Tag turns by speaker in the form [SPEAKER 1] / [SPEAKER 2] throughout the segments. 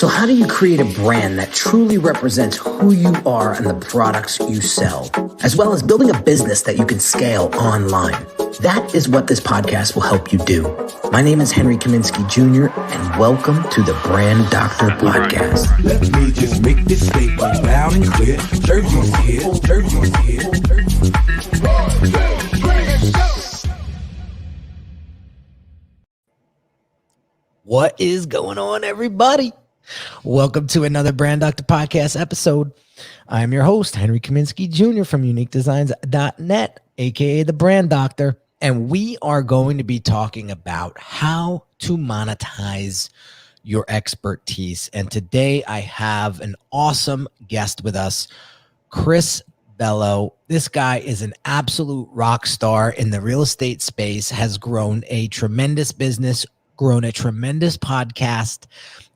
[SPEAKER 1] So how do you create a brand that truly represents who you are and the products you sell, as well as building a business that you can scale online? That is what this podcast will help you do. My name is Henry Kaminski Jr., and welcome to the Brand Doctor Podcast.
[SPEAKER 2] Let me just make this statement loud and clear. Jersey's here, Jersey's here.
[SPEAKER 3] What is going on, everybody? Welcome to another Brand Doctor Podcast episode. I'm your host, Henry Kaminski Jr. from uniquedesigns.net, aka the Brand Doctor, and we are going to be talking about how to monetize your expertise. And today I have an awesome guest with us, Chris Bello. This guy is an absolute rock star in the real estate space, has grown a tremendous business, grown a tremendous podcast,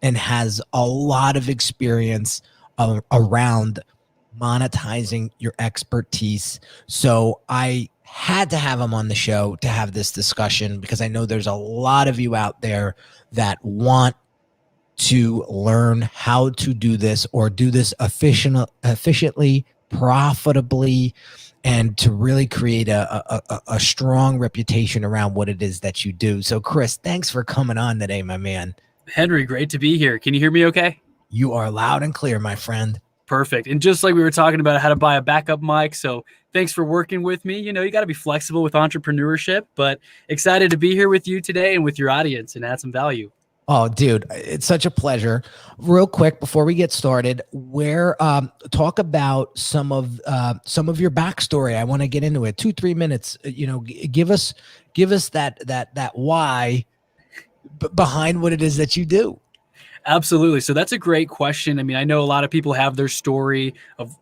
[SPEAKER 3] and has a lot of experience around monetizing your expertise. So I had to have him on the show to have this discussion because I know there's a lot of you out there that want to learn how to do this or do this efficiently, profitably, and to really create a strong reputation around what it is that you do. So Chris, thanks for coming on today, my man.
[SPEAKER 4] Henry, great to be here. Can you hear me okay?
[SPEAKER 3] You are loud and clear, my friend.
[SPEAKER 4] Perfect. And just like we were talking about how to buy a backup mic, so thanks for working with me. You know, you got to be flexible with entrepreneurship, but excited to be here with you today and with your audience and add some value.
[SPEAKER 3] Oh, dude, it's such a pleasure. Real quick, before we get started, talk about some of your backstory. I want to get into it. 2-3 minutes. You know, give us that why behind what it is that you do.
[SPEAKER 4] Absolutely. So that's a great question. I mean, I know a lot of people have their story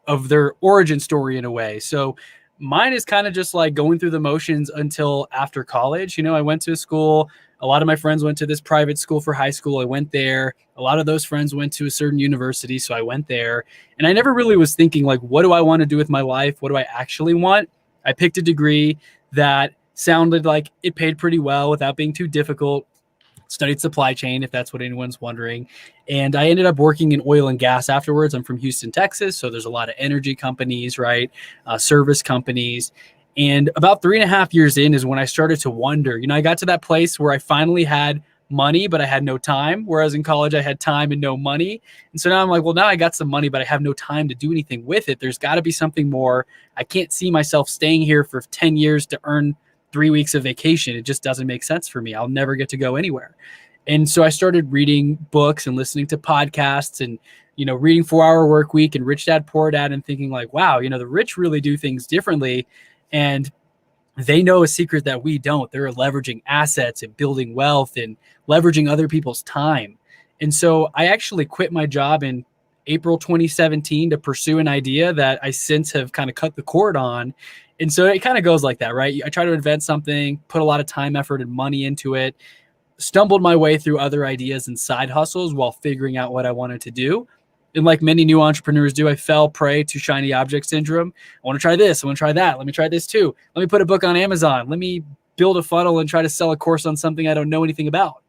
[SPEAKER 4] of their origin story in a way. So mine is kind of just like going through the motions until after college. You know, I went to school. A lot of my friends went to this private school for high school. I went there. A lot of those friends went to a certain university. So I went there, and I never really was thinking like, what do I want to do with my life? What do I actually want? I picked a degree that sounded like it paid pretty well without being too difficult. Studied supply chain, if that's what anyone's wondering. And I ended up working in oil and gas afterwards. I'm from Houston, Texas. So there's a lot of energy companies, right? Service companies. And about 3.5 years in is when I started to wonder, you know, I got to that place where I finally had money, but I had no time. Whereas in college, I had time and no money. And so now I'm like, well, now I got some money, but I have no time to do anything with it. There's got to be something more. I can't see myself staying here for 10 years to earn 3 weeks of vacation. It just doesn't make sense for me. I'll never get to go anywhere. And so I started reading books and listening to podcasts and, you know, reading 4-Hour Work Week and Rich Dad Poor Dad and thinking like, wow, you know, the rich really do things differently. And they know a secret that we don't. They're leveraging assets and building wealth and leveraging other people's time. And so I actually quit my job in April 2017 to pursue an idea that I since have kind of cut the cord on. And so it kind of goes like that, right? I try to invent something, put a lot of time, effort, and money into it, stumbled my way through other ideas and side hustles while figuring out what I wanted to do. And like many new entrepreneurs do, I fell prey to shiny object syndrome. I want to try this. I want to try that. Let me try this too. Let me put a book on Amazon. Let me build a funnel and try to sell a course on something I don't know anything about.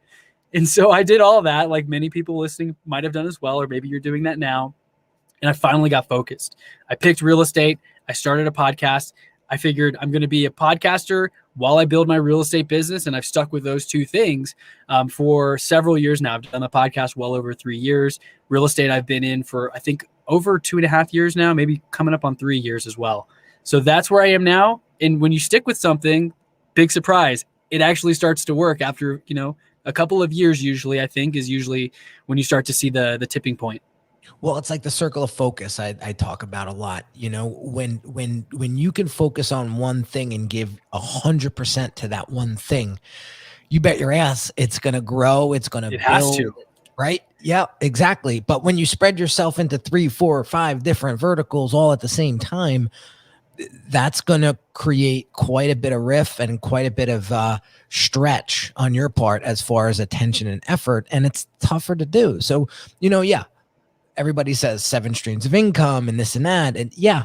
[SPEAKER 4] And so I did all that, like many people listening might have done as well, or maybe you're doing that now. And I finally got focused. I picked real estate. I started a podcast. I figured I'm going to be a podcaster while I build my real estate business. And I've stuck with those two things for several years now. I've done the podcast well over 3 years. Real estate I've been in for, I think, over 2.5 years now, maybe coming up on 3 years as well. So that's where I am now. And when you stick with something, big surprise, it actually starts to work after, you know, a couple of years usually, I think, is usually when you start to see the tipping point.
[SPEAKER 3] Well, it's like the circle of focus I talk about a lot. You know, when you can focus on one thing and give 100% to that one thing, you bet your ass it's going to grow. It's going to build.
[SPEAKER 4] Has to.
[SPEAKER 3] Right? Yeah, exactly. But when you spread yourself into 3, 4, or 5 different verticals all at the same time, that's going to create quite a bit of riff and quite a bit of stretch on your part as far as attention and effort. And it's tougher to do. So, you know, yeah, everybody says 7 streams of income and this and that. And yeah,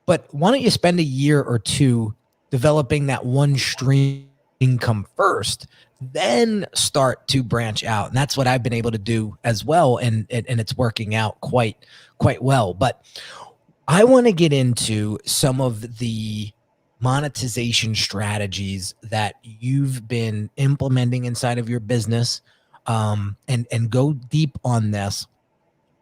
[SPEAKER 3] but why don't you spend a year or two developing that one stream income first, then start to branch out. And that's what I've been able to do as well. And it's working out quite well. But I want to get into some of the monetization strategies that you've been implementing inside of your business, and go deep on this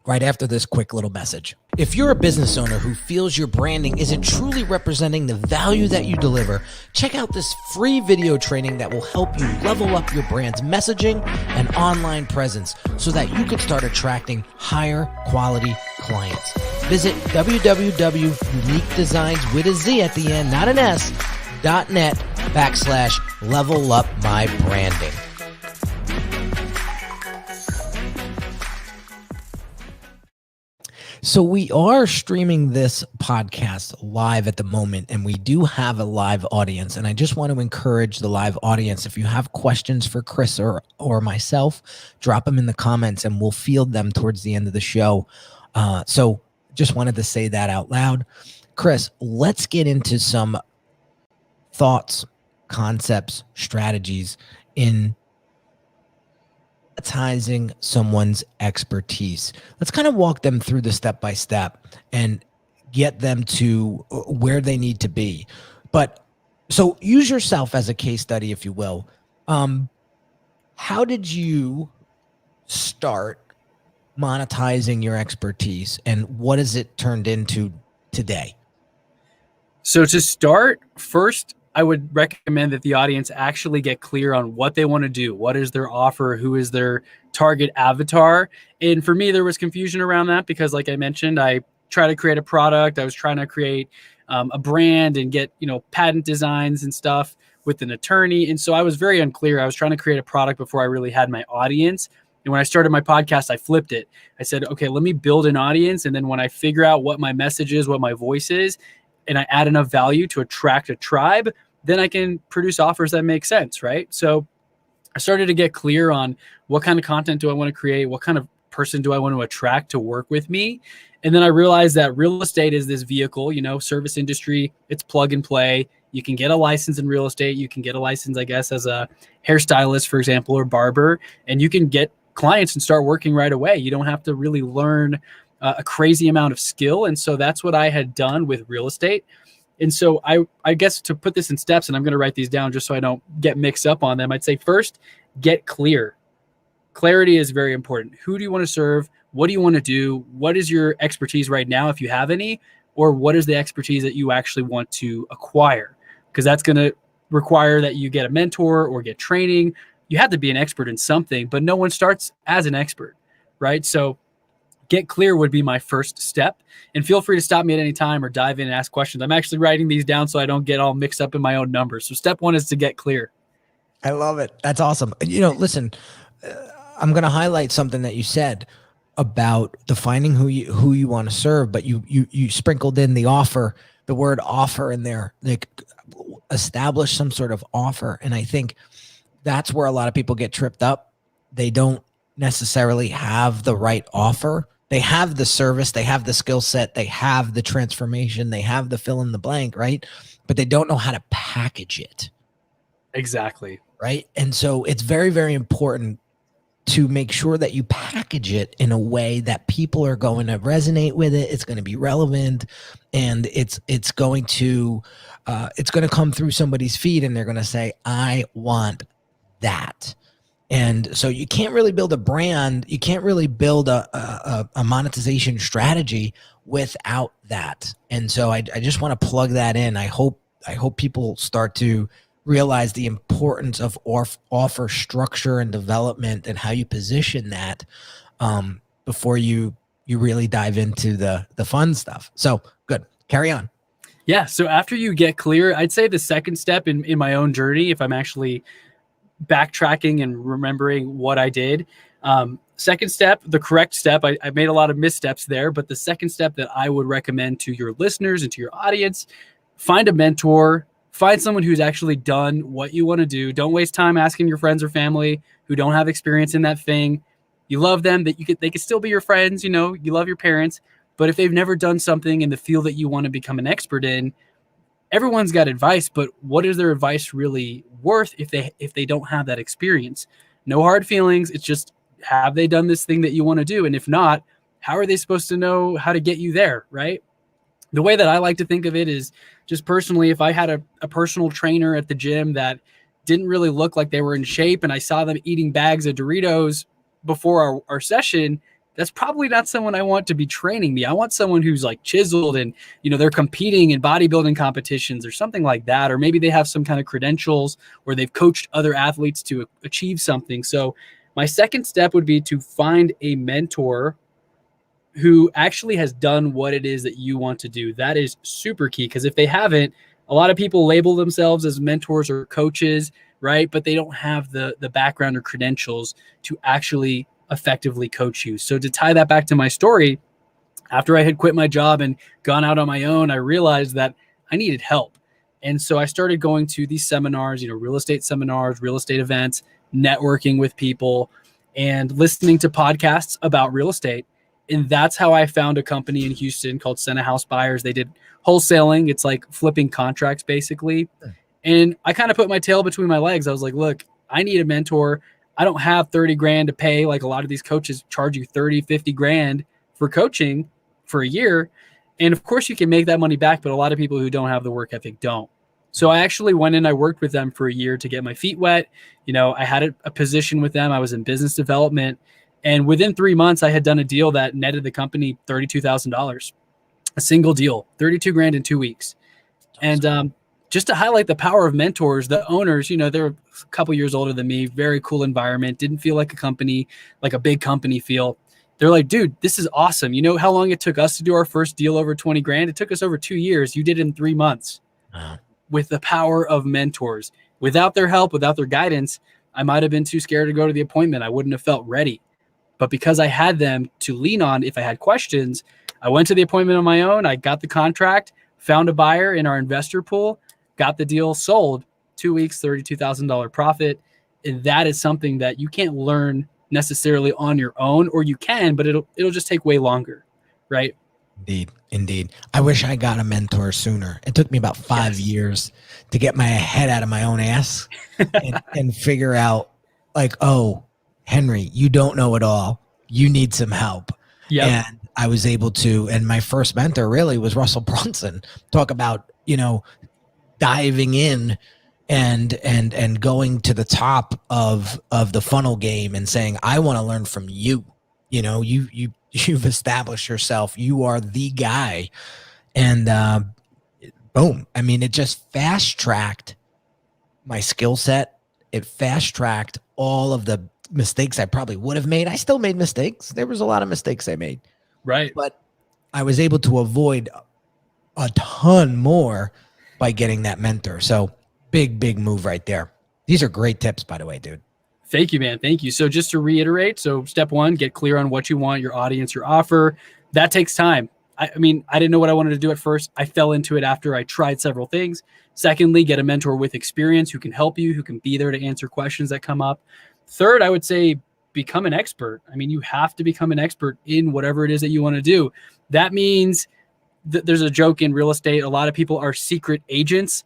[SPEAKER 3] right after this quick little message. If you're a business owner who feels your branding isn't truly representing the value that you deliver, check out this free video training that will help you level up your brand's messaging and online presence so that you can start attracting higher quality clients. Visit www.uniquedesigns with a Z at the end, not an S, .net/level up my branding. So we are streaming this podcast live at the moment, and we do have a live audience. And I just want to encourage the live audience, if you have questions for Chris or myself, drop them in the comments and we'll field them towards the end of the show. So just wanted to say that out loud. Chris, let's get into some thoughts, concepts, strategies in monetizing someone's expertise. Let's kind of walk them through the step-by-step and get them to where they need to be. But so use yourself as a case study, if you will. How did you start monetizing your expertise, and what has it turned into today?
[SPEAKER 4] So to start, first, I would recommend that the audience actually get clear on what they want to do. What is their offer? Who is their target avatar? And for me, there was confusion around that because, like I mentioned, I try to create a product. I was trying to create a brand and get, patent designs and stuff with an attorney. And so I was very unclear. I was trying to create a product before I really had my audience. And when I started my podcast, I flipped it. I said, okay, let me build an audience. And then when I figure out what my message is, what my voice is, and I add enough value to attract a tribe, then I can produce offers that make sense, right? So I started to get clear on what kind of content do I want to create? What kind of person do I want to attract to work with me? And then I realized that real estate is this vehicle, service industry, it's plug and play. You can get a license in real estate. You can get a license, I guess, as a hairstylist, for example, or barber, and you can get clients and start working right away. You don't have to really learn a crazy amount of skill. And so that's what I had done with real estate. And so I guess to put this in steps, and I'm going to write these down just so I don't get mixed up on them. I'd say first, get clear. Clarity is very important. Who do you want to serve? What do you want to do? What is your expertise right now, if you have any? Or what is the expertise that you actually want to acquire? Because that's going to require that you get a mentor or get training. You have to be an expert in something, but no one starts as an expert, right? So get clear would be my first step. And feel free to stop me at any time or dive in and ask questions. I'm actually writing these down so I don't get all mixed up in my own numbers. So step one is to get clear.
[SPEAKER 3] I love it. That's awesome. Listen, I'm going to highlight something that you said about defining who you want to serve, but you sprinkled in the word offer in there, like establish some sort of offer. And I think that's where a lot of people get tripped up. They don't necessarily have the right offer. They have the service, they have the skill set, they have the transformation, they have the fill in the blank, right? But they don't know how to package it.
[SPEAKER 4] Exactly.
[SPEAKER 3] Right. And so it's very, very important to make sure that you package it in a way that people are going to resonate with it. It's going to be relevant, and it's going to come through somebody's feed, and they're going to say, I want that. And so you can't really build a brand. You can't really build a monetization strategy without that. And so I just want to plug that in. I hope people start to realize the importance of offer structure and development and how you position that before you really dive into the fun stuff. So good. Carry on.
[SPEAKER 4] Yeah. So after you get clear, I'd say the second step in my own journey, if I'm actually backtracking and remembering what I did. Second step, the correct step, I made a lot of missteps there, but the second step that I would recommend to your listeners and to your audience, find a mentor, find someone who's actually done what you want to do. Don't waste time asking your friends or family who don't have experience in that thing. You love them, they could still be your friends, you love your parents, but if they've never done something in the field that you want to become an expert in, everyone's got advice, but what is their advice really worth if they don't have that experience? No hard feelings. It's just, have they done this thing that you want to do? And if not, how are they supposed to know how to get you there, right? The way that I like to think of it is just personally, if I had a personal trainer at the gym that didn't really look like they were in shape and I saw them eating bags of Doritos before our session, that's probably not someone I want to be training me. I want someone who's like chiseled and, they're competing in bodybuilding competitions or something like that. Or maybe they have some kind of credentials or they've coached other athletes to achieve something. So my second step would be to find a mentor who actually has done what it is that you want to do. That is super key, because if they haven't, a lot of people label themselves as mentors or coaches, right? But they don't have the background or credentials to actually effectively coach you. So to tie that back to my story, after I had quit my job and gone out on my own, I realized that I needed help. And so I started going to these seminars, real estate seminars, real estate events, networking with people, and listening to podcasts about real estate. And that's how I found a company in Houston called Sena House Buyers. They did wholesaling. It's like flipping contracts, basically. And I kind of put my tail between my legs. I was like, look, I need a mentor. I don't have 30 grand to pay. Like a lot of these coaches charge you 30, 50 grand for coaching for a year. And of course you can make that money back, but a lot of people who don't have the work ethic don't. So I actually went in, I worked with them for a year to get my feet wet. I had a position with them. I was in business development. And within 3 months, I had done a deal that netted the company $32,000, a single deal, 32 grand in 2 weeks. And just to highlight the power of mentors, the owners, they're a couple years older than me, very cool environment, didn't feel like a company, like a big company feel. They're like, dude, this is awesome. You know how long it took us to do our first deal over 20 grand? It took us over 2 years. You did it in 3 months. With the power of mentors. Without their help, without their guidance, I might have been too scared to go to the appointment. I wouldn't have felt ready. But because I had them to lean on if I had questions, I went to the appointment on my own. I got the contract, found a buyer in our investor pool, got the deal sold, 2 weeks, $32,000 profit. And that is something that you can't learn necessarily on your own, or you can, but it'll just take way longer, right?
[SPEAKER 3] Indeed. I wish I got a mentor sooner. It took me about 5 years to get my head out of my own ass and figure out like, oh, Henry, you don't know it all. You need some help.
[SPEAKER 4] Yeah.
[SPEAKER 3] And I was able to, and my first mentor really was Russell Brunson. Talk about, diving in and going to the top of the funnel game and saying, I want to learn from you. You've established yourself. You are the guy. And boom. I mean, it just fast tracked my skill set. It fast tracked all of the mistakes I probably would have made. I still made mistakes. There was a lot of mistakes I made.
[SPEAKER 4] Right.
[SPEAKER 3] But I was able to avoid a ton more by getting that mentor. So big move right there. These are great tips, by the way, dude.
[SPEAKER 4] Thank you, man. Thank you. So just to reiterate, so step one, get clear on what you want, your audience, your offer. That takes time. I mean, I didn't know what I wanted to do at first. I fell into it after I tried several things. Secondly, get a mentor with experience who can help you, who can be there to answer questions that come up. Third, I would say become an expert. I mean, you have to become an expert in whatever it is that you want to do. That means there's a joke in real estate. A lot of people are secret agents.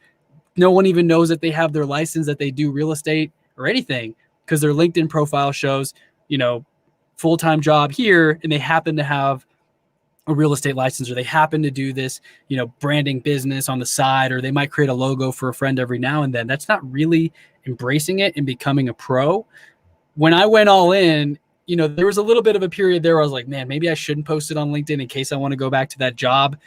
[SPEAKER 4] No one even knows that they have their license, that they do real estate or anything, because their LinkedIn profile shows, full-time job here, and they happen to have a real estate license, or they happen to do this, branding business on the side, or they might create a logo for a friend every now and then. That's not really embracing it and becoming a pro. When I went all in, there was a little bit of a period there where I was like, man, maybe I shouldn't post it on LinkedIn in case I want to go back to that job,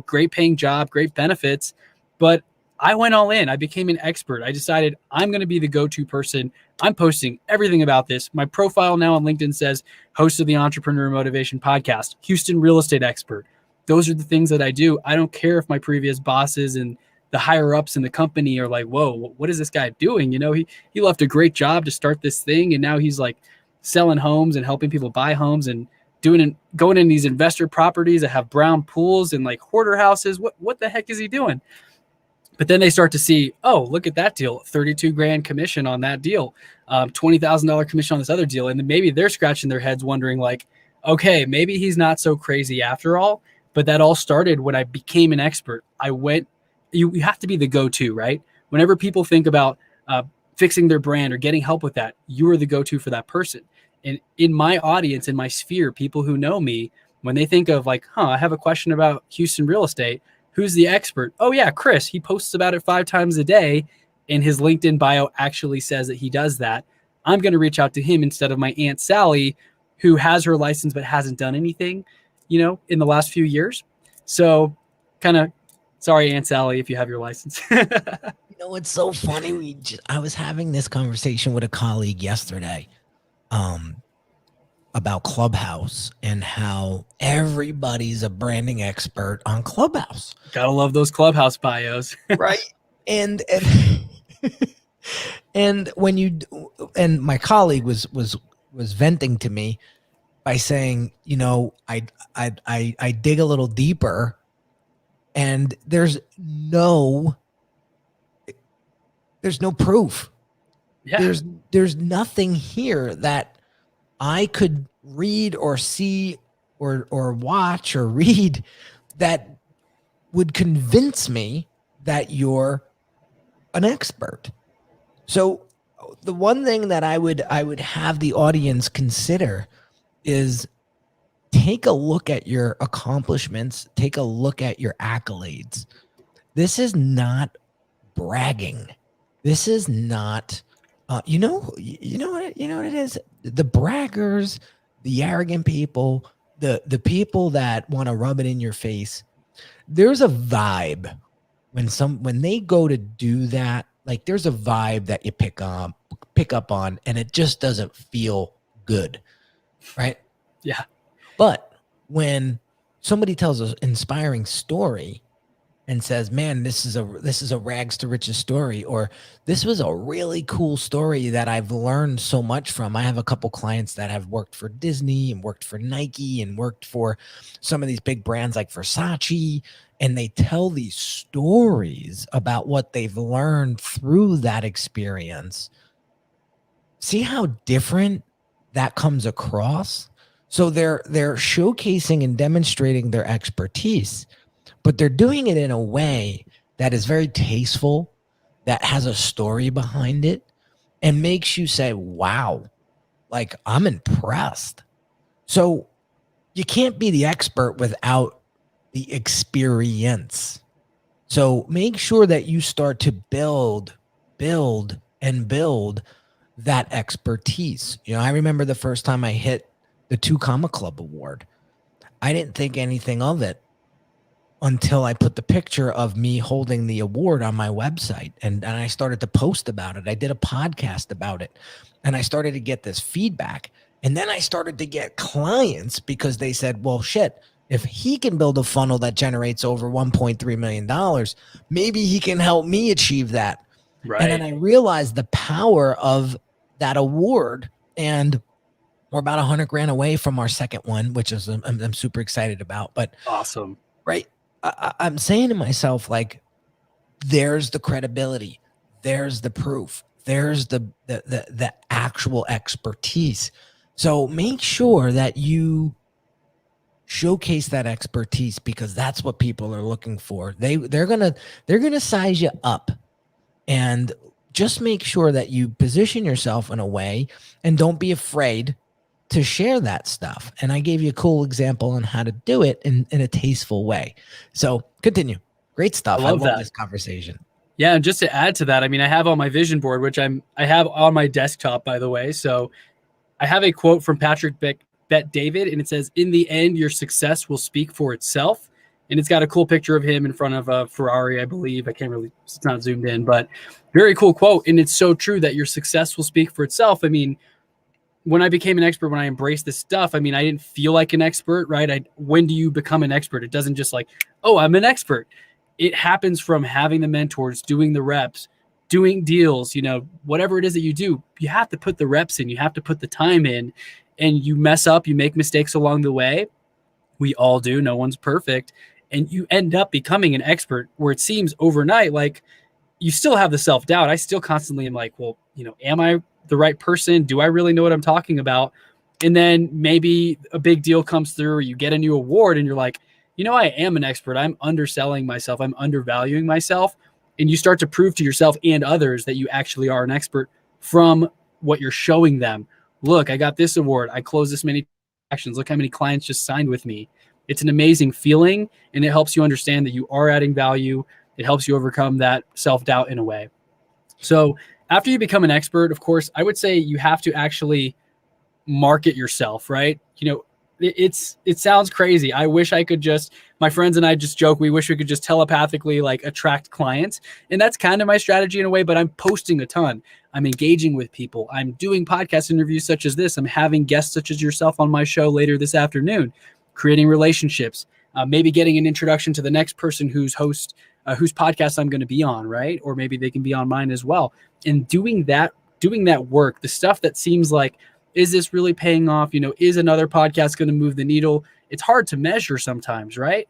[SPEAKER 4] great paying job, great benefits. But I went all in. I became an expert. I decided I'm going to be the go-to person. I'm posting everything about this. My profile now on LinkedIn says host of the Entrepreneur Motivation Podcast, Houston real estate expert. Those are the things that I do. I don't care if my previous bosses and the higher ups in the company are like, whoa, what is this guy doing? He left a great job to start this thing, and now he's like selling homes and helping people buy homes and going in these investor properties that have brown pools and like hoarder houses. What the heck is he doing? But then they start to see, oh, look at that deal, 32 grand commission on that deal, $20,000 commission on this other deal. And then maybe they're scratching their heads wondering like, okay, maybe he's not so crazy after all. But that all started when I became an expert. I went you have to be the go-to, right? Whenever people think about fixing their brand or getting help with that, you are the go-to for that person. And in my audience, in my sphere, people who know me, when they think of like, I have a question about Houston real estate, who's the expert? Oh yeah, Chris. He posts about it 5 times a day, and his LinkedIn bio actually says that he does that. I'm going to reach out to him instead of my Aunt Sally, who has her license but hasn't done anything, in the last few years. So kind of sorry, Aunt Sally, if you have your license.
[SPEAKER 3] It's so funny. I was having this conversation with a colleague yesterday about Clubhouse and how everybody's a branding expert on Clubhouse.
[SPEAKER 4] Gotta love those Clubhouse bios.
[SPEAKER 3] Right. And and and my colleague was venting to me by saying, I dig a little deeper, and there's no proof.
[SPEAKER 4] Yeah.
[SPEAKER 3] There's nothing here that I could read or see or watch or read that would convince me that you're an expert. So the one thing that I would have the audience consider is take a look at your accomplishments, take a look at your accolades. This is not bragging. This is not you know what it is? The braggers, the arrogant people, the people that want to rub it in your face. There's a vibe when they go to do that. Like there's a vibe that you pick up on, and it just doesn't feel good, right?
[SPEAKER 4] Yeah.
[SPEAKER 3] But when somebody tells an inspiring story and says, man, this is a rags to riches story, or this was a really cool story that I've learned so much from. I have a couple clients that have worked for Disney and worked for Nike and worked for some of these big brands like Versace, and they tell these stories about what they've learned through that experience. See how different that comes across? So they're showcasing and demonstrating their expertise, but they're doing it in a way that is very tasteful, that has a story behind it, and makes you say, wow, like I'm impressed. So you can't be the expert without the experience. So make sure that you start to build that expertise. I remember the first time I hit the 2 Comma Club award. I didn't think anything of it until I put the picture of me holding the award on my website. And I started to post about it. I did a podcast about it, and I started to get this feedback. And then I started to get clients because they said, well, shit, if he can build a funnel that generates over $1.3 million, maybe he can help me achieve that.
[SPEAKER 4] Right.
[SPEAKER 3] And then I realized the power of that award, and we're about $100,000 away from our second one, which is I'm super excited about. But
[SPEAKER 4] awesome.
[SPEAKER 3] Right. I'm saying to myself, like, there's the credibility, there's the proof, there's the actual expertise. So make sure that you showcase that expertise, because that's what people are looking for. They're gonna size you up, and just make sure that you position yourself in a way, and don't be afraid to share that stuff. And I gave you a cool example on how to do it in a tasteful way. So continue. Great stuff. I love this conversation.
[SPEAKER 4] Yeah. And just to add to that, I mean, I have on my vision board, which I have on my desktop, by the way. So I have a quote from Patrick Bet David, and it says, in the end, your success will speak for itself. And it's got a cool picture of him in front of a Ferrari, I believe. It's not zoomed in, but very cool quote. And it's so true that your success will speak for itself. I mean, when I became an expert, when I embraced this stuff, I mean, I didn't feel like an expert, right? When do you become an expert? It doesn't just like, oh, I'm an expert. It happens from having the mentors, doing the reps, doing deals, whatever it is that you do. You have to put the reps in, you have to put the time in, and you mess up, you make mistakes along the way. We all do. No one's perfect. And you end up becoming an expert where it seems overnight, like you still have the self-doubt. I still constantly am like, well, am I the right person? Do I really know what I'm talking about? And then maybe a big deal comes through, or you get a new award and you're like, I am an expert. I'm underselling myself. I'm undervaluing myself. And you start to prove to yourself and others that you actually are an expert from what you're showing them. Look, I got this award. I closed this many actions. Look how many clients just signed with me. It's an amazing feeling, and it helps you understand that you are adding value. It helps you overcome that self-doubt in a way. So after you become an expert, of course, I would say you have to actually market yourself, right? It sounds crazy. I wish I could just, my friends and I just joke, we wish we could just telepathically like attract clients. And that's kind of my strategy in a way, but I'm posting a ton. I'm engaging with people. I'm doing podcast interviews such as this. I'm having guests such as yourself on my show later this afternoon, creating relationships, maybe getting an introduction to the next person whose podcast I'm going to be on, right? Or maybe they can be on mine as well. And doing that work, the stuff that seems like, is this really paying off? Is another podcast going to move the needle? It's hard to measure sometimes, right?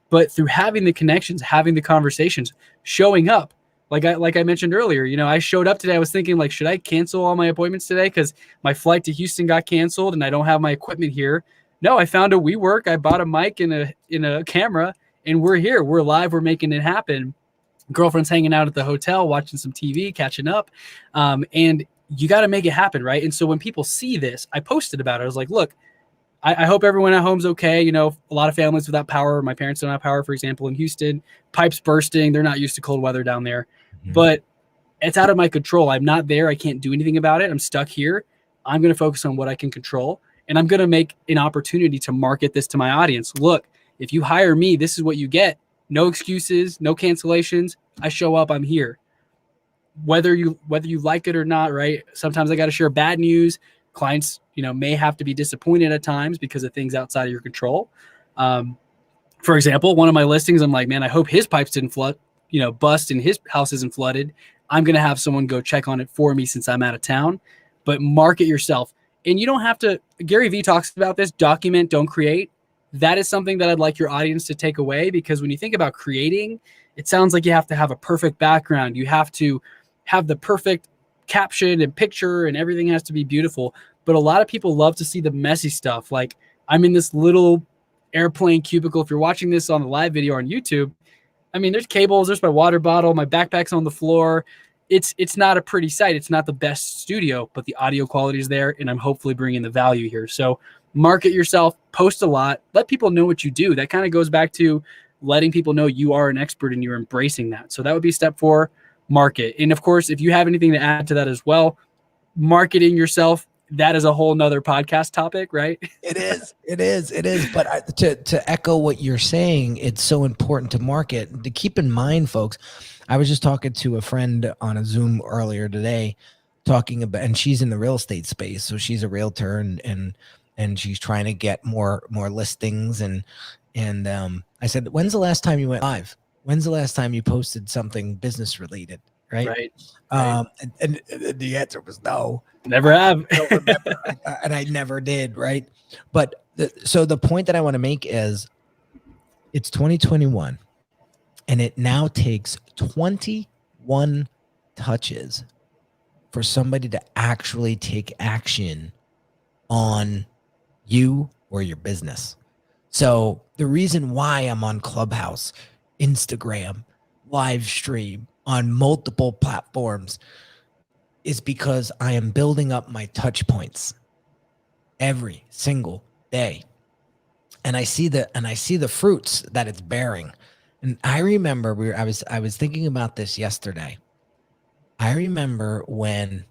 [SPEAKER 4] But through having the connections, having the conversations, showing up, like I mentioned earlier, I showed up today. I was thinking, like, should I cancel all my appointments today because my flight to Houston got canceled and I don't have my equipment here? No, I found a WeWork. I bought a mic and a camera, and we're here. We're live. We're making it happen. Girlfriend's hanging out at the hotel, watching some TV, catching up, and you got to make it happen, right? And so when people see this, I posted about it. I was like, look, I hope everyone at home's okay. A lot of families without power. My parents don't have power, for example, in Houston. Pipes bursting. They're not used to cold weather down there. Mm-hmm. But it's out of my control. I'm not there. I can't do anything about it. I'm stuck here. I'm going to focus on what I can control. And I'm going to make an opportunity to market this to my audience. Look, if you hire me, this is what you get. No excuses, no cancellations. I show up, I'm here. Whether you like it or not, right? Sometimes I got to share bad news. Clients, may have to be disappointed at times because of things outside of your control. For example, one of my listings, I'm like, man, I hope his pipes didn't flood, bust and his house isn't flooded. I'm going to have someone go check on it for me since I'm out of town. But market yourself. And you don't have to, Gary Vee talks about this, document, don't create. That is something that I'd like your audience to take away, because when you think about creating, it sounds like you have to have a perfect background. You have to have the perfect caption and picture, and everything has to be beautiful. But a lot of people love to see the messy stuff. Like, I'm in this little airplane cubicle. If you're watching this on the live video on YouTube, there's cables, there's my water bottle, my backpack's on the floor. It's not a pretty sight. It's not the best studio, but the audio quality is there, and I'm hopefully bringing the value here. So market yourself, post a lot, let people know what you do. That kind of goes back to letting people know you are an expert and you're embracing that. So that would be step 4, market. And of course, if you have anything to add to that as well, marketing yourself, that is a whole nother podcast topic, right?
[SPEAKER 3] It is. But to echo what you're saying, it's so important to market. To keep in mind, folks, I was just talking to a friend on a Zoom earlier today, talking about, and she's in the real estate space. So she's a realtor and she's trying to get more listings. And I said, when's the last time you went live? When's the last time you posted something business related? Right. And the answer was no.
[SPEAKER 4] Never have.
[SPEAKER 3] I don't remember. And I never did. Right. But so the point that I want to make is it's 2021 and it now takes 21 touches for somebody to actually take action on you or your business. So the reason why I'm on Clubhouse, Instagram, live stream, on multiple platforms is because I am building up my touch points every single day. And I see the fruits that it's bearing. And I remember I was thinking about this yesterday. I remember when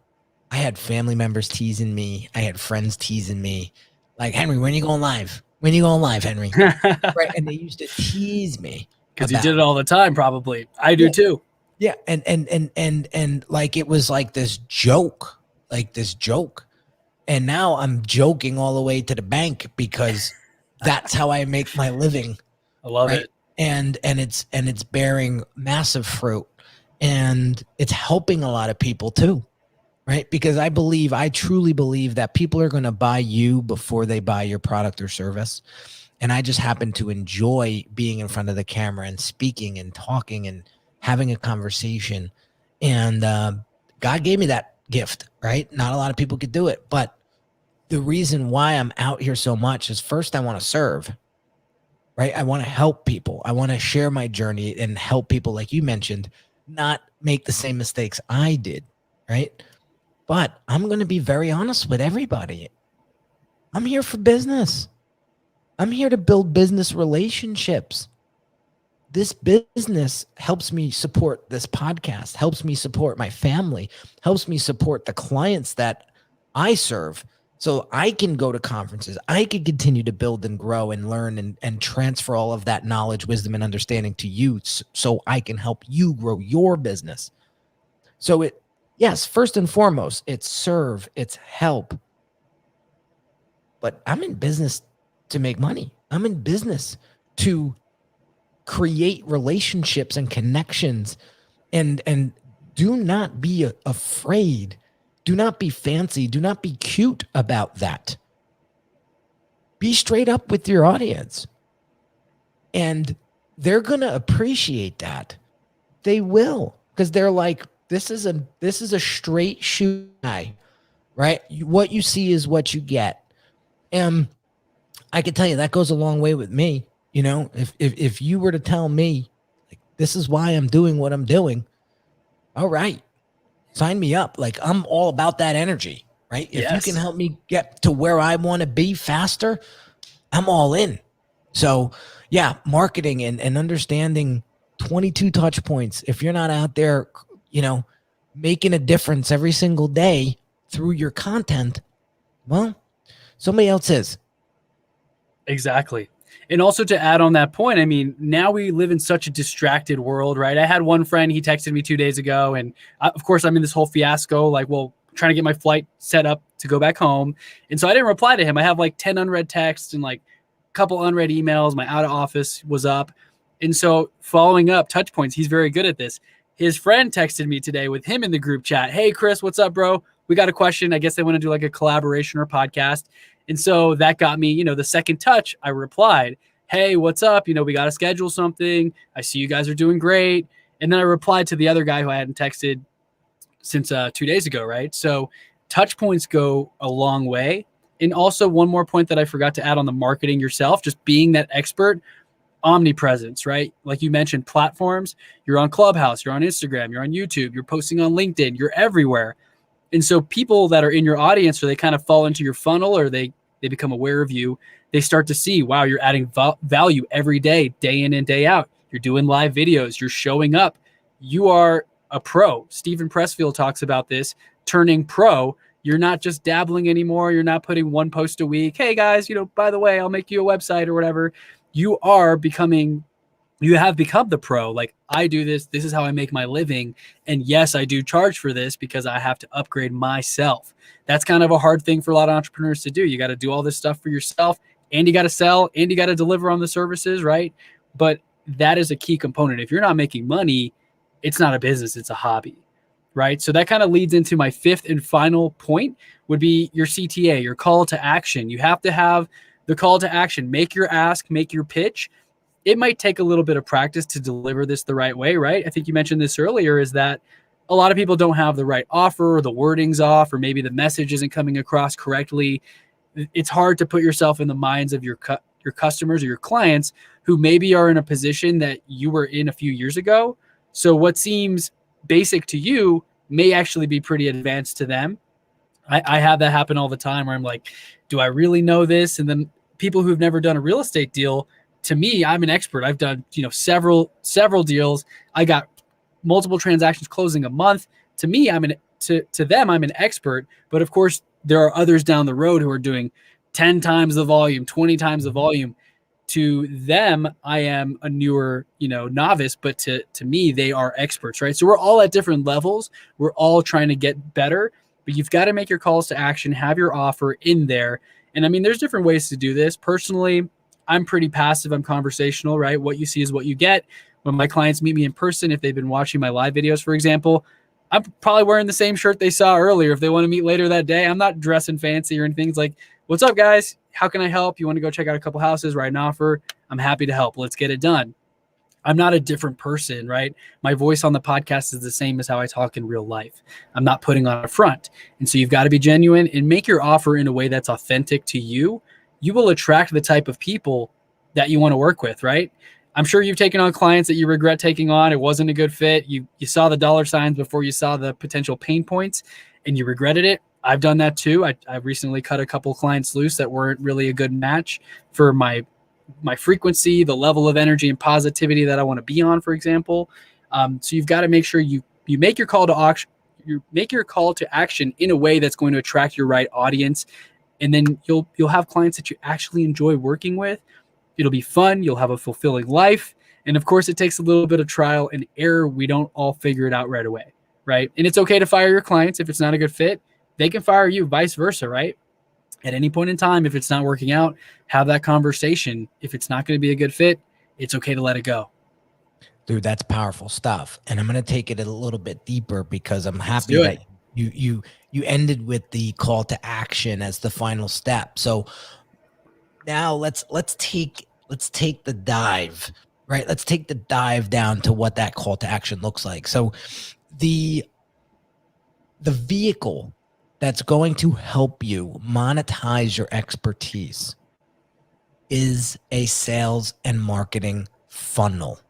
[SPEAKER 3] I had family members teasing me, I had friends teasing me, like, Henry, when are you going live? When are you going live, Henry? Right. And they used to tease me.
[SPEAKER 4] Because you did it all the time, probably. I do too.
[SPEAKER 3] Yeah. And like, it was like this joke. And now I'm joking all the way to the bank because that's how I make my living.
[SPEAKER 4] I love it.
[SPEAKER 3] And it's bearing massive fruit, and it's helping a lot of people too. Right. Because I truly believe that people are going to buy you before they buy your product or service. And I just happen to enjoy being in front of the camera and speaking and talking and having a conversation. And God gave me that gift, right? Not a lot of people could do it. But the reason why I'm out here so much is, first, I want to serve. right? I want to help people. I want to share my journey and help people, like you mentioned, not make the same mistakes I did, right? But I'm going to be very honest with everybody. I'm here for business. I'm here to build business relationships. This business helps me support this podcast, helps me support my family, helps me support the clients that I serve. So I can go to conferences. I can continue to build and grow and learn and transfer all of that knowledge, wisdom, and understanding to you so I can help you grow your business. So yes, first and foremost, it's serve, it's help. But I'm in business to make money. I'm in business to create relationships and connections, and do not be afraid. Do not be fancy. Do not be cute about that. Be straight up with your audience, and they're going to appreciate that. They will, because they're like, this is a straight shoot guy, right? What you see is what you get. And I can tell you that goes a long way with me. You know, if you were to tell me, like, this is why I'm doing what I'm doing, all right, sign me up. Like, I'm all about that energy, right? If you can help me get to where I want to be faster, I'm all in. So yeah, marketing and understanding 22 touch points. If you're not out there, you know, making a difference every single day through your content, well, somebody else is.
[SPEAKER 4] Exactly. And also to add on that point, I mean, now we live in such a distracted world, right? I had one friend, he texted me 2 days ago, and of course I'm in this whole fiasco, like, well, trying to get my flight set up to go back home. And so I didn't reply to him. I have like 10 unread texts and like a couple unread emails. My out of office was up. And so following up touch points, he's very good at this. His friend texted me today with him in the group chat. Hey, Chris, what's up, bro? We got a question. I guess they want to do like a collaboration or podcast. And so that got me, you know, the second touch, I replied, hey, what's up? You know, we got to schedule something. I see you guys are doing great. And then I replied to the other guy who I hadn't texted since 2 days ago, right? So touch points go a long way. And also one more point that I forgot to add on the marketing yourself, just being that expert, omnipresence, right? Like you mentioned, platforms, you're on Clubhouse, you're on Instagram, you're on YouTube, you're posting on LinkedIn, you're everywhere. And so people that are in your audience, or they kind of fall into your funnel, or they become aware of you, they start to see, wow, you're adding value every day, day in and day out. You're doing live videos, you're showing up. You are a pro. Stephen Pressfield talks about this, turning pro. You're not just dabbling anymore. You're not putting one post a week. Hey guys, you know, by the way, I'll make you a website or whatever. You have become the pro. Like, I do this. This is how I make my living. And yes, I do charge for this because I have to upgrade myself. That's kind of a hard thing for a lot of entrepreneurs to do. You got to do all this stuff for yourself, and you got to sell, and you got to deliver on the services, right? But that is a key component. If you're not making money, it's not a business, it's a hobby, right? So that kind of leads into my fifth and final point, would be your CTA, your call to action. You have to have the call to action. Make your ask, make your pitch. It might take a little bit of practice to deliver this the right way, right? I think you mentioned this earlier, is that a lot of people don't have the right offer, or the wording's off, or maybe the message isn't coming across correctly. It's hard to put yourself in the minds of your customers or your clients who maybe are in a position that you were in a few years ago. So what seems basic to you may actually be pretty advanced to them. I have that happen all the time, where I'm like, do I really know this? And then people who've never done a real estate deal, to me, I'm an expert. I've done, you know, several deals. I got multiple transactions closing a month. To me, to them, I'm an expert. But of course, there are others down the road who are doing 10 times the volume, 20 times the volume. To them, I am a newer, you know, novice, but to me, they are experts, right? So we're all at different levels. We're all trying to get better, but you've got to make your calls to action, have your offer in there. And I mean, there's different ways to do this. Personally, I'm pretty passive. I'm conversational, right? What you see is what you get. When my clients meet me in person, if they've been watching my live videos, for example, I'm probably wearing the same shirt they saw earlier. If they want to meet later that day, I'm not dressing fancy or anything. It's like, what's up, guys? How can I help? You want to go check out a couple houses, write an offer? I'm happy to help. Let's get it done. I'm not a different person, right? My voice on the podcast is the same as how I talk in real life. I'm not putting on a front. And so you've got to be genuine and make your offer in a way that's authentic to you. You will attract the type of people that you want to work with, right? I'm sure you've taken on clients that you regret taking on. It wasn't a good fit. You saw the dollar signs before you saw the potential pain points and you regretted it. I've done that too. I recently cut a couple clients loose that weren't really a good match for my frequency, the level of energy and positivity that I want to be on, for example. So you've got to make sure you make your call to auction, you make your call to action in a way that's going to attract your right audience. And then you'll have clients that you actually enjoy working with. It'll be fun. You'll have a fulfilling life. And of course, it takes a little bit of trial and error. We don't all figure it out right away, right? And it's okay to fire your clients if it's not a good fit. They can fire you, vice versa, right? At any point in time, if it's not working out, have that conversation. If it's not going to be a good fit, it's okay to let it go.
[SPEAKER 3] Dude, that's powerful stuff. And I'm going to take it a little bit deeper because I'm happy that you ended with the call to action as the final step. So now let's take the dive, right? Let's take the dive down to what that call to action looks like. So the vehicle that's going to help you monetize your expertise is a sales and marketing funnel.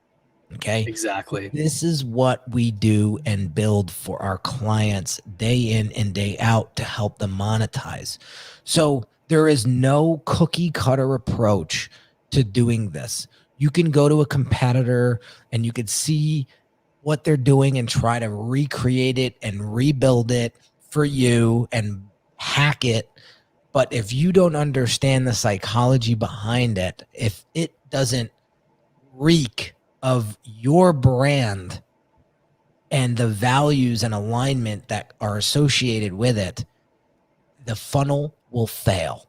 [SPEAKER 3] Okay.
[SPEAKER 4] Exactly.
[SPEAKER 3] This is what we do and build for our clients day in and day out to help them monetize. So there is no cookie cutter approach to doing this. You can go to a competitor and you could see what they're doing and try to recreate it and rebuild it for you and hack it. But if you don't understand the psychology behind it, if it doesn't reek of your brand and the values and alignment that are associated with it, the funnel will fail.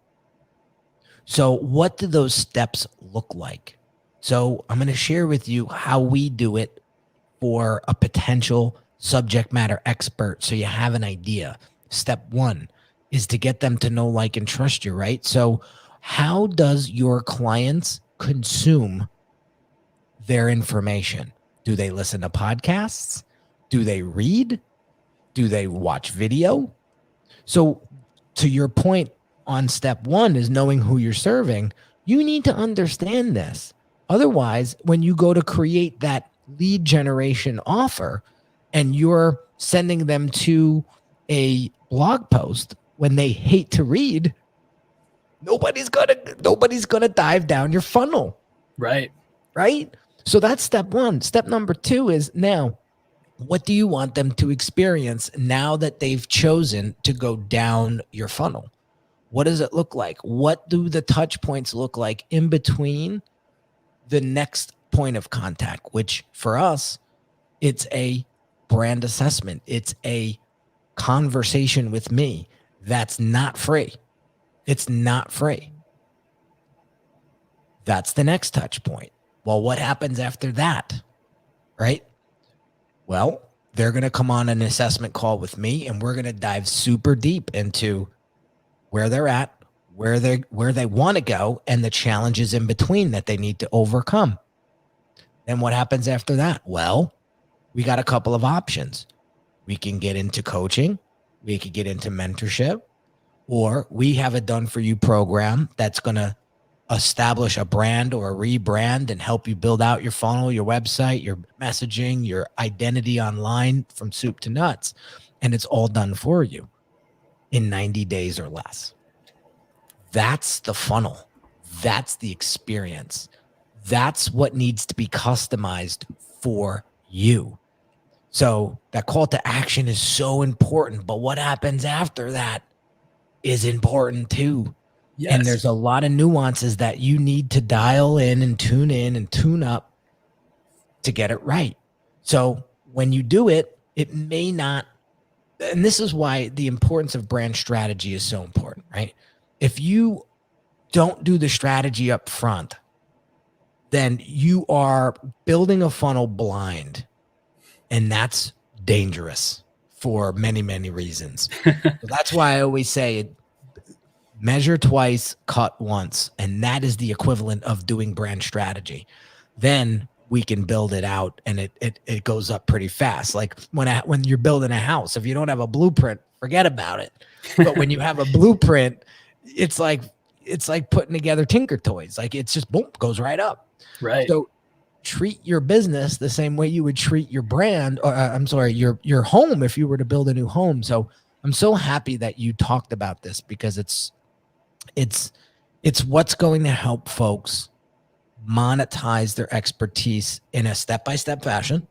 [SPEAKER 3] So what do those steps look like? So I'm going to share with you how we do it for a potential subject matter expert so you have an idea. Step one is to get them to know, like, and trust you, right? So how does your clients consume their information? Do they listen to podcasts? Do they read? Do they watch video? So to your point on step one is knowing who you're serving. You need to understand this. Otherwise, when you go to create that lead generation offer and you're sending them to a blog post when they hate to read, nobody's gonna dive down your funnel.
[SPEAKER 4] Right.
[SPEAKER 3] So that's step one. Step number two is, now, what do you want them to experience now that they've chosen to go down your funnel? What does it look like? What do the touch points look like in between the next point of contact, which for us, it's a brand assessment. It's a conversation with me that's not free. It's not free. That's the next touch point. Well, what happens after that, right? Well, they're going to come on an assessment call with me, and we're going to dive super deep into where they're at, where they want to go, and the challenges in between that they need to overcome. Then what happens after that? Well, we got a couple of options. We can get into coaching, we could get into mentorship, or we have a done for you program that's going to establish a brand or a rebrand and help you build out your funnel, your website, your messaging, your identity online from soup to nuts. And it's all done for you in 90 days or less. That's the funnel. That's the experience. That's what needs to be customized for you. So that call to action is so important, but what happens after that is important too. Yes. And there's a lot of nuances that you need to dial in and tune up to get it right. So when you do it, it may not, and this is why the importance of brand strategy is so important, right? If you don't do the strategy up front, then you are building a funnel blind, and that's dangerous for many, many reasons. So that's why I always say measure twice, cut once, and that is the equivalent of doing brand strategy. Then we can build it out, and it goes up pretty fast. Like when you're building a house, if you don't have a blueprint, forget about it. But when you have a blueprint, it's like it's like putting together Tinker Toys. Like it's just boom, goes right up.
[SPEAKER 4] Right.
[SPEAKER 3] So treat your business the same way you would treat your brand, or your home if you were to build a new home. So I'm so happy that you talked about this, because it's what's going to help folks monetize their expertise in a step-by-step fashion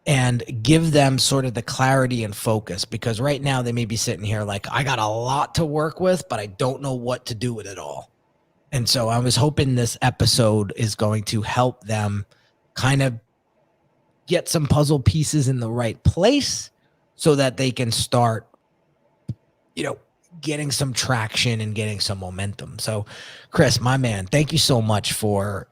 [SPEAKER 3] and give them sort of the clarity and focus, because right now they may be sitting here like, I got a lot to work with, but I don't know what to do with it all. And so I was hoping this episode is going to help them kind of get some puzzle pieces in the right place so that they can start, getting some traction and getting some momentum. So Chris, my man, thank you so much for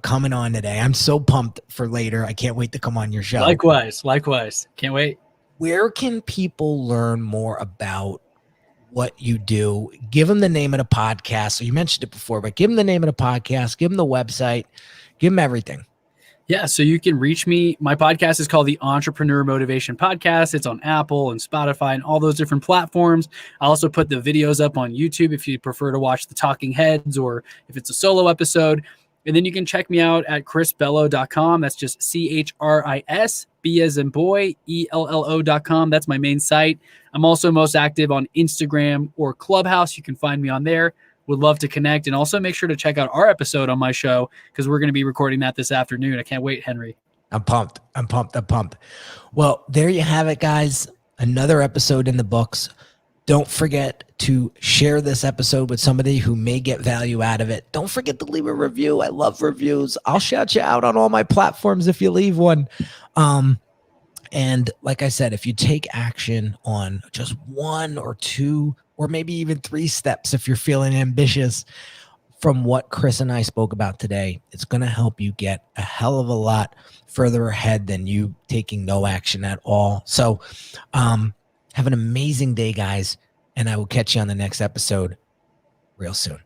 [SPEAKER 3] coming on today. I'm so pumped for later. I can't wait to come on your show.
[SPEAKER 4] Likewise. Can't wait.
[SPEAKER 3] Where can people learn more about what you do? Give them the name of the podcast. So you mentioned it before, but give them the name of the podcast, give them the website, give them everything.
[SPEAKER 4] Yeah, so you can reach me. My podcast is called the Entrepreneur Motivation Podcast. It's on Apple and Spotify and all those different platforms. I also put the videos up on YouTube if you prefer to watch the talking heads or if it's a solo episode. And then you can check me out at chrisbello.com. That's just CHRIS, B as in boy, ELLO.com. That's my main site. I'm also most active on Instagram or Clubhouse. You can find me on there. Would love to connect. And also make sure to check out our episode on my show, because we're going to be recording that this afternoon. I can't wait, Henry.
[SPEAKER 3] I'm pumped. Well, there you have it, guys. Another episode in the books. Don't forget to share this episode with somebody who may get value out of it. Don't forget to leave a review. I love reviews. I'll shout you out on all my platforms if you leave one. And like I said, if you take action on just one or two or maybe even 3 steps, if you're feeling ambitious, from what Chris and I spoke about today, it's going to help you get a hell of a lot further ahead than you taking no action at all. So have an amazing day, guys, and I will catch you on the next episode real soon.